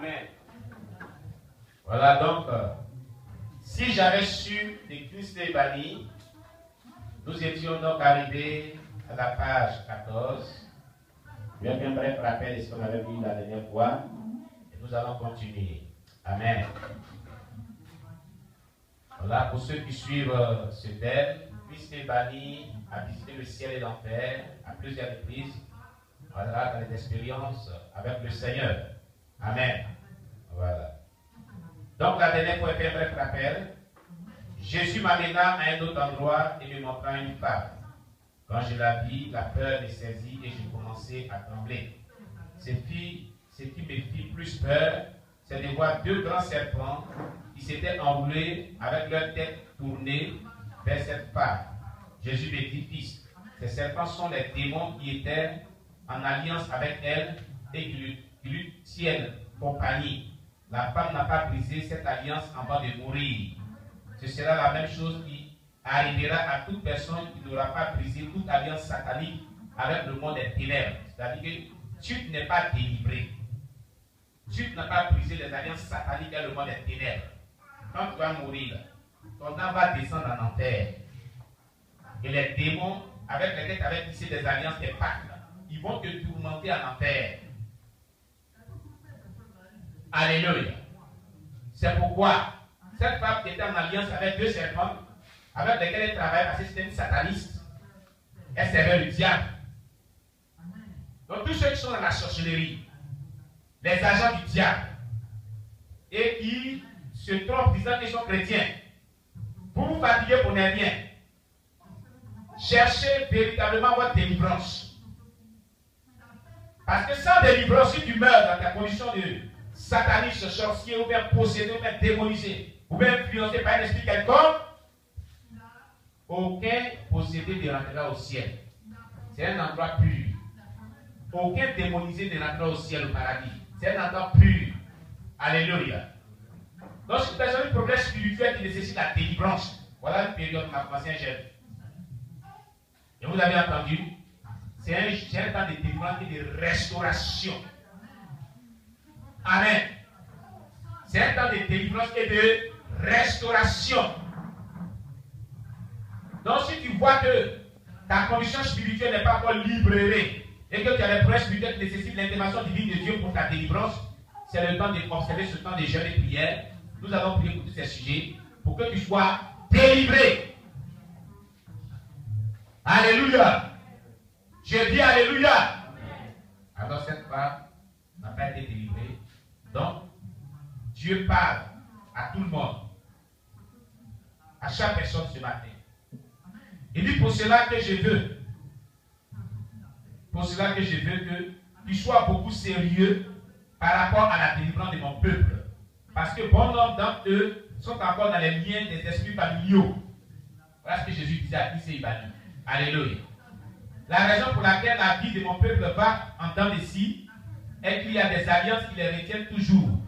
Amen. Voilà donc, si j'avais su de Christ et Bani, nous étions donc arrivés à la page 14. Je vais faire un bref rappel de ce qu'on avait vu la dernière fois et nous allons continuer. Amen. Voilà, pour ceux qui suivent ce thème, Christ et Bani a visité le ciel et l'enfer à plusieurs reprises. Voilà, dans les expériences avec le Seigneur. Amen. Voilà. Donc la dernière fois, fait un bref rappel. Jésus m'amena à un autre endroit et me montra une femme. Quand je la vis, la peur me saisit et je commençai à trembler. Ce qui me fit plus peur, c'est de voir deux grands serpents qui s'étaient enroulés avec leur tête tournée vers cette femme. Jésus me dit, fils, ces serpents sont les démons qui étaient en alliance avec elle et qui lui tiennent compagnie. La femme n'a pas brisé cette alliance avant de mourir. Ce sera la même chose qui arrivera à toute personne qui n'aura pas brisé toute alliance satanique avec le monde des ténèbres. C'est-à-dire que tu n'es pas délivré. Tu n'as pas brisé les alliances sataniques avec le monde des ténèbres. Quand tu vas mourir, ton âme va descendre en enfer. Et les démons, avec lesquels tu avais tissé des alliances, des pactes, ils vont te tourmenter en enfer. Alléluia. C'est pourquoi cette femme qui était en alliance avec deux serpents, avec lesquels elle travaillait parce que c'était une sataniste, elle servait le diable. Donc tous ceux qui sont dans la sorcellerie, les agents du diable, et qui se trompent disant qu'ils sont chrétiens, vous vous fatiguez pour ne rien. Cherchez véritablement votre délivrance. Parce que sans délivrance, si tu meurs dans ta condition de sataniste, sorcier, ou bien possédé, ou bien démonisé, ou bien influencé par un esprit quelconque, aucun possédé ne rentrera au ciel. C'est un endroit pur. Aucun démonisé ne rentrera au ciel, au paradis. C'est un endroit pur. Alléluia. Donc, si vous avez un problème spirituel qui nécessite la délivrance, voilà une période où on a un jeune. Et vous avez entendu, c'est un temps de délivrance et de restauration. Amen. C'est un temps de délivrance et de restauration. Donc, si tu vois que ta condition spirituelle n'est pas encore libérée et que tu as des problèmes spirituels qui nécessitent l'intervention divine de Dieu pour ta délivrance, c'est le temps d'observer ce temps de jeûne et prière. Nous allons prier pour tous ces sujets pour que tu sois délivré. Alléluia. Je dis Alléluia. Alors cette femme n'a pas été délivrée. Donc, Dieu parle à tout le monde, à chaque personne ce matin. Il dit pour cela que je veux, que tu sois beaucoup sérieux par rapport à la délivrance de mon peuple. Parce que bon nombre d'entre eux sont encore dans les liens des esprits familiaux. Voilà ce que Jésus disait à Christ et Bani. Alléluia. La raison pour laquelle la vie de mon peuple va en temps de ci est qu'il y a des alliances qui les retiennent toujours.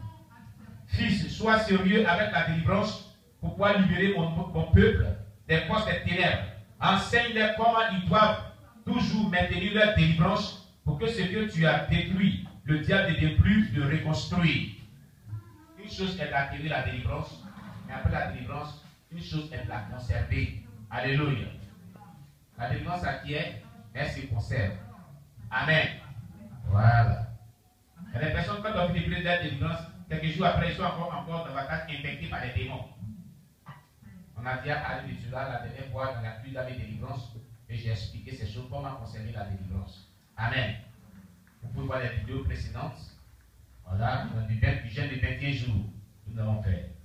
Fils, sois sérieux avec la délivrance pour pouvoir libérer mon peuple des forces des ténèbres. Enseigne-les comment ils doivent toujours maintenir leur délivrance pour que ce que tu as détruit, le diable ne vienne plus de reconstruire. Une chose est d'acquérir la délivrance, mais après la délivrance, une chose est de la conserver. Alléluia. La délivrance acquiert, elle se conserve. Amen. Voilà. Il y a des personnes, quand on fait la délivrance, quelques jours après, ils sont encore dans la case infectés par les démons. On a déjà parlé de cela la dernière fois dans la pluie de la délivrance, et j'ai expliqué ces choses, comment conserver la délivrance. Amen. Vous pouvez voir les vidéos précédentes. Voilà, du jeûne de 21 jours que nous avons fait.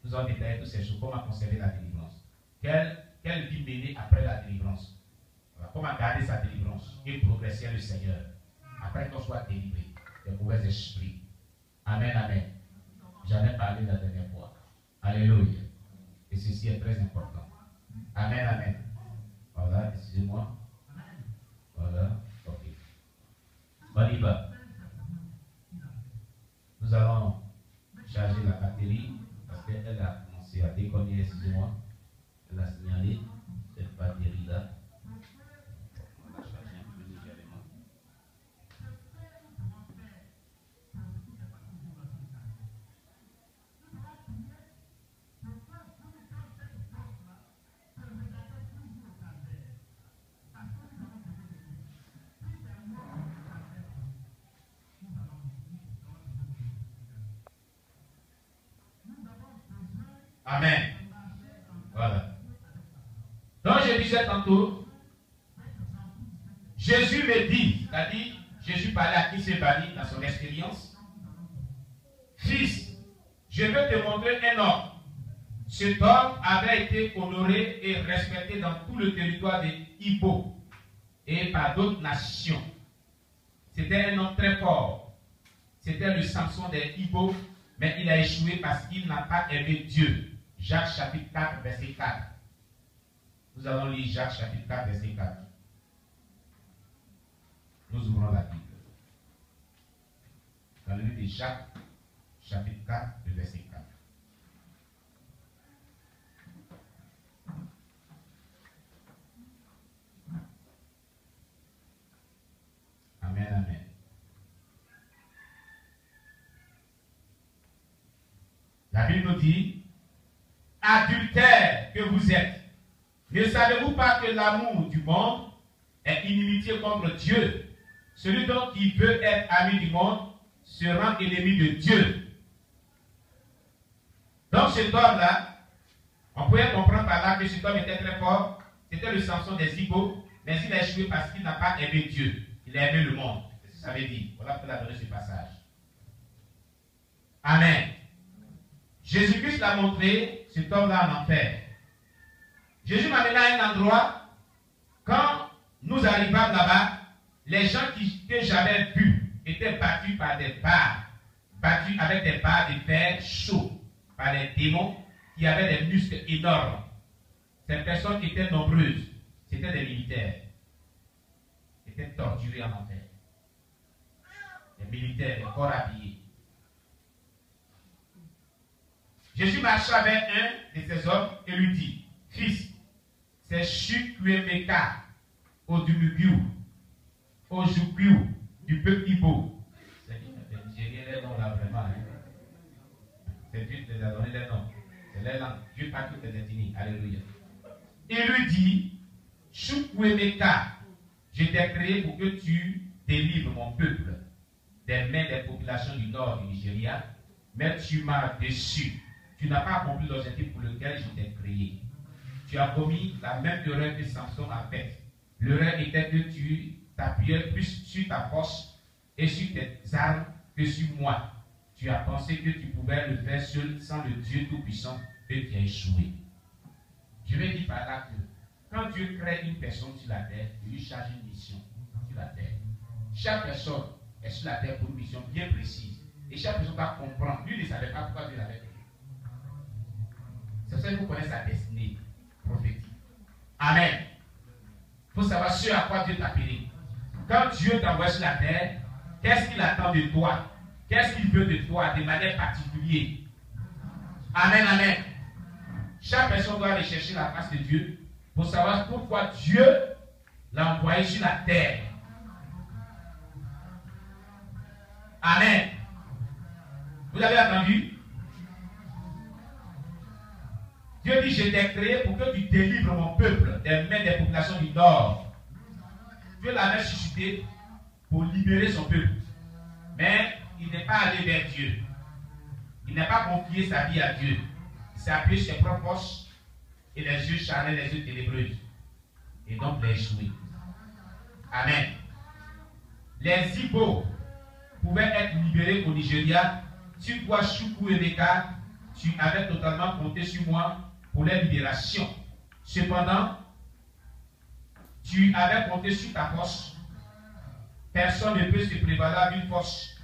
Nous avons détaillé toutes ces choses, comment conserver la délivrance. Quelle vie mener après la délivrance. Voilà, comment garder sa délivrance et progresser à le Seigneur. Après qu'on soit délivré des mauvais esprits. Amen, amen. J'en ai parlé la dernière fois. Alléluia. Et ceci est très important. Amen, amen. Voilà, excusez-moi. Voilà, ok. On y va. Nous allons charger la batterie parce qu'elle a commencé à déconner, excusez-moi. Elle a signalé cette batterie-là. On va charger un peu légèrement. Amen. Voilà. Donc je disais tantôt, Jésus me dit, c'est-à-dire, Jésus parlait à qui s'est banni dans son expérience. Fils, je veux te montrer un homme. Cet homme avait été honoré et respecté dans tout le territoire de Ibo et par d'autres nations. C'était un homme très fort. C'était le Samson des Ibo, mais il a échoué parce qu'il n'a pas aimé Dieu. Jacques chapitre 4, verset 4. Nous allons lire Jacques chapitre 4, verset 4. Nous ouvrons la Bible. Dans le livre de Jacques, chapitre 4, verset 4. Amen, amen. La Bible nous dit, adultères que vous êtes, ne savez-vous pas que l'amour du monde est inimitié contre Dieu? Celui donc qui veut être ami du monde se rend ennemi de Dieu. Donc cet homme-là, on pouvait comprendre par là que cet homme était très fort. C'était le Samson des Ibo, mais il a échoué parce qu'il n'a pas aimé Dieu. Il a aimé le monde. C'est ce que ça veut dire. Voilà pourquoi il a donné ce passage. Amen. Jésus-Christ l'a montré, cet homme-là en enfer. Jésus m'a amené à un endroit, quand nous arrivâmes là-bas, les gens que j'avais vus étaient battus par des barres, battus avec des barres de fer chauds, par les démons qui avaient des muscles énormes. Ces personnes étaient nombreuses, c'était des militaires. Ils étaient torturés en enfer. Des militaires, des corps habillés. Jésus marcha avec un de ces hommes et lui dit, fils, c'est Chukwemeka, au Dumugiu, au Jukiu, du peuple Ibo. C'est Nigérien, les noms là vraiment. C'est Dieu qui les a donné les noms. C'est les langues. Dieu pas toutes les ethnies. Alléluia. Il lui dit, Chukwemeka, je t'ai créé pour que tu délivres mon peuple des mains des populations du nord du Nigeria, mais tu m'as déçu. Tu n'as pas accompli l'objectif pour lequel je t'ai créé. Tu as commis la même erreur que Samson a faite. L'erreur était que tu t'appuyais plus sur ta force et sur tes armes que sur moi. Tu as pensé que tu pouvais le faire seul sans le Dieu Tout-Puissant et tu as échoué. Je vais dire par là que quand Dieu crée une personne sur la terre, il lui charge une mission sur la terre. Chaque personne est sur la terre pour une mission bien précise. Et chaque personne va comprendre. Lui ne savait pas pourquoi Dieu l'avait fait. C'est pour ça qu'il faut connaître sa destinée prophétique. Amen. Il faut savoir ce à quoi Dieu t'a appelé. Quand Dieu t'envoie sur la terre, qu'est-ce qu'il attend de toi? Qu'est-ce qu'il veut de toi de manière particulière? Amen, amen. Chaque personne doit aller chercher la face de Dieu pour savoir pourquoi Dieu l'a envoyé sur la terre. Amen. Vous avez entendu? Dieu dit, je t'ai créé pour que tu délivres mon peuple des mains des populations du nord. Dieu l'avait suscité pour libérer son peuple. Mais il n'est pas allé vers Dieu. Il n'a pas confié sa vie à Dieu. Il s'est appuyé sur ses propres forces et les yeux charnels, les yeux ténébreux. Et donc il a échoué. Amen. Les Ibo pouvaient être libérés au Nigeria. Si toi, Chukwemeka, tu avais totalement compté sur moi pour la libération. Cependant, tu avais compté sur ta force. Personne ne peut se prévaloir d'une force.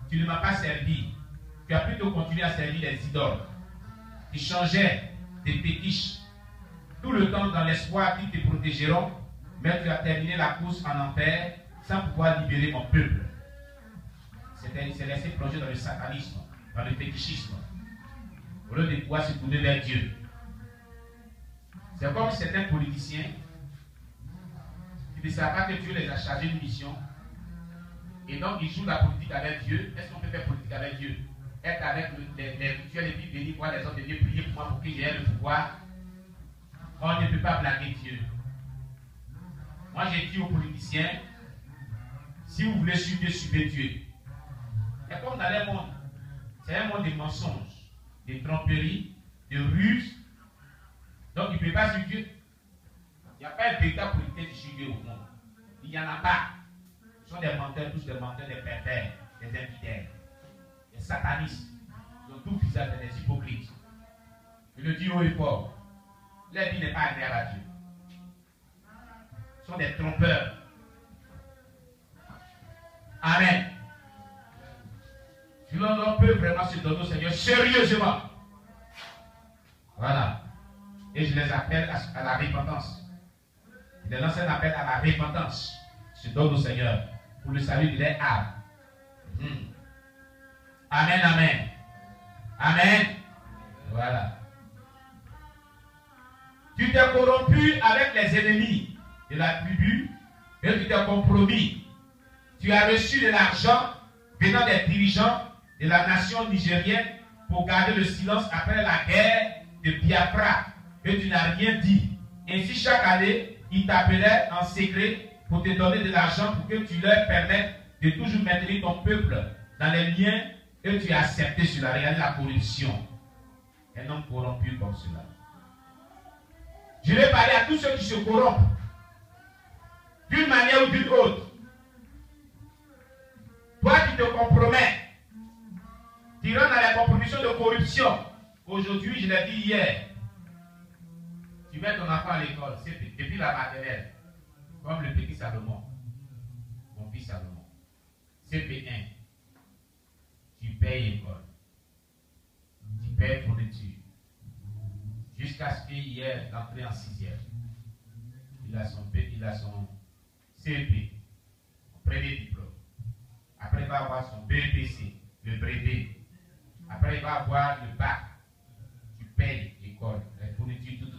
Tu ne m'as pas servi. Tu as plutôt continué à servir les idoles. Tu changeais des pétiches tout le temps dans l'espoir qu'ils te protégeront, mais tu as terminé la course en enfer sans pouvoir libérer mon peuple. Il s'est laissé plonger dans le satanisme, dans le fétichisme, au lieu de pouvoir se tourner vers Dieu. C'est comme certains politiciens qui ne savent pas que Dieu les a chargés d'une mission. Et donc ils jouent la politique avec Dieu. Est-ce qu'on peut faire politique avec Dieu? Être avec les rituels et puis venir voir les autres et venir prier pour moi pour que j'aie le pouvoir. On ne peut pas blaguer Dieu. Moi j'ai dit aux politiciens, si vous voulez suivre Dieu, suivez Dieu. Et comme dans les mondes, c'est un monde de mensonges, de tromperies, de ruse. Donc il ne peut pas suivre Dieu. Il n'y a pas un véritable politique de suivre Dieu au monde. Il n'y en a pas. Ce sont des menteurs, tous des menteurs, des pervers, des infidèles, des satanistes. Ils ont tout visage des hypocrites. Je le dis haut et fort. Leur vie n'est pas agréable à Dieu. Ce sont des trompeurs. Amen. Si l'on peut vraiment se donner au Seigneur sérieusement. Voilà. Et je les appelle à la repentance. Je lance un appel à la repentance. Se donne au Seigneur pour le salut de leur âme. Amen, amen. Amen. Voilà. Tu t'es corrompu avec les ennemis de la tribu et tu t'es compromis. Tu as reçu de l'argent venant des dirigeants de la nation nigérienne pour garder le silence après la guerre de Biafra et tu n'as rien dit. Ainsi chaque année, ils t'appelaient en secret pour te donner de l'argent pour que tu leur permettes de toujours maintenir ton peuple dans les liens et tu as accepté cela. Regardez la corruption. Un homme corrompu comme cela. Je vais parler à tous ceux qui se corrompent d'une manière ou d'une autre. Toi qui te compromets, tu rentres dans les compromissions de corruption. Aujourd'hui, je l'ai dit hier, tu mets ton enfant à l'école, depuis la maternelle, comme le petit Salomon, mon fils Salomon. CP1, tu payes l'école, tu payes fourniture. Jusqu'à ce qu'hier, l'entrée en 6e, il a son CEP, son premier diplôme. Après, il va avoir son BPC, le brevet. Après, il va avoir le bac. Tu payes l'école, les fournitures, tout.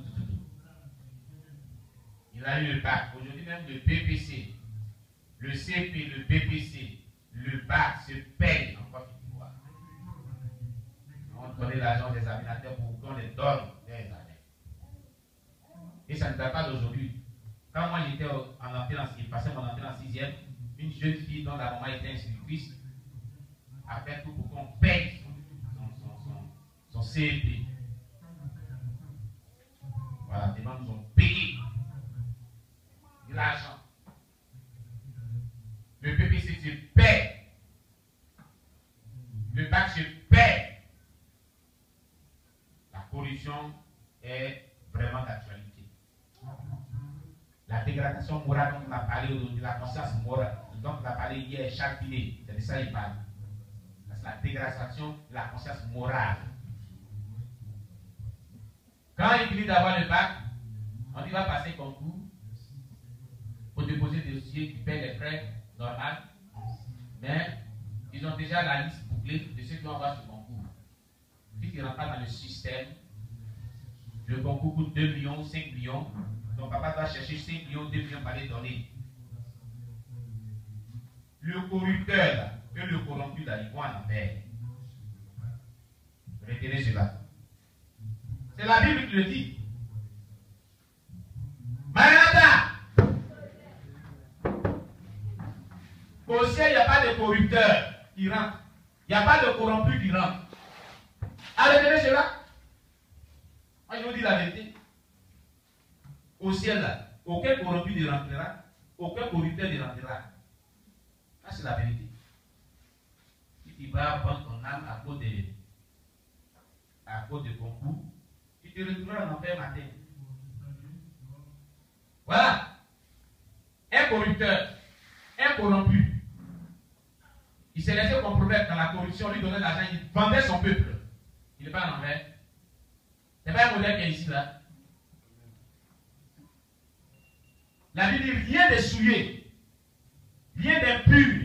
Il a eu le bac. Aujourd'hui, même le BPC, le CP, le BPC, le bac se paye en Côte d'Ivoire. On connaît l'argent des examinateurs pour qu'on les donne des années. Et ça ne date pas d'aujourd'hui. Quand moi j'étais en entrée il passait mon entrée en 6e, une jeune fille dont la maman était institutrice a fait tout pour qu'on paye son CEP. Voilà, les gens nous ont payé de l'argent. Le PPC se paie. Le bac se paie. La corruption est vraiment d'actualité. La dégradation morale dont on a parlé aujourd'hui, la conscience morale dont on a parlé hier, chaque idée, c'est de ça qu'il parle. C'est la dégradation de la conscience morale. Quand il finit d'avoir le bac, on dit va passer concours pour déposer des dossiers qui paient les frais normaux, mais ils ont déjà la liste bouclée de ceux qui vont avoir ce concours. Si tu ne rentres pas dans le système, le concours coûte 2 millions, 5 millions. Ton papa doit chercher 5 millions, 2 millions pour les donner. Le corrupteur là, et le corrompu là, ils vont en enfer. Retenez cela. C'est la Bible qui le dit. Maranatha! Au ciel, il n'y a pas de corrupteur qui rentre. Il n'y a pas de corrompu qui rentre. Retenez cela. Moi, je vous dis la vérité. Au ciel, là, aucun corrompu ne rentrera, aucun corrupteur ne rentrera. Ça, c'est la vérité. Si tu vas vendre ton âme à cause de concours, tu te retrouveras en enfer matin. Voilà. Un corrupteur, un corrompu, il s'est laissé compromettre dans la corruption, lui donnait de l'argent, il vendait son peuple. Il n'est pas en enfer. Ce n'est pas un modèle qui est ici, là. La Bible dit rien de souillé, rien d'impur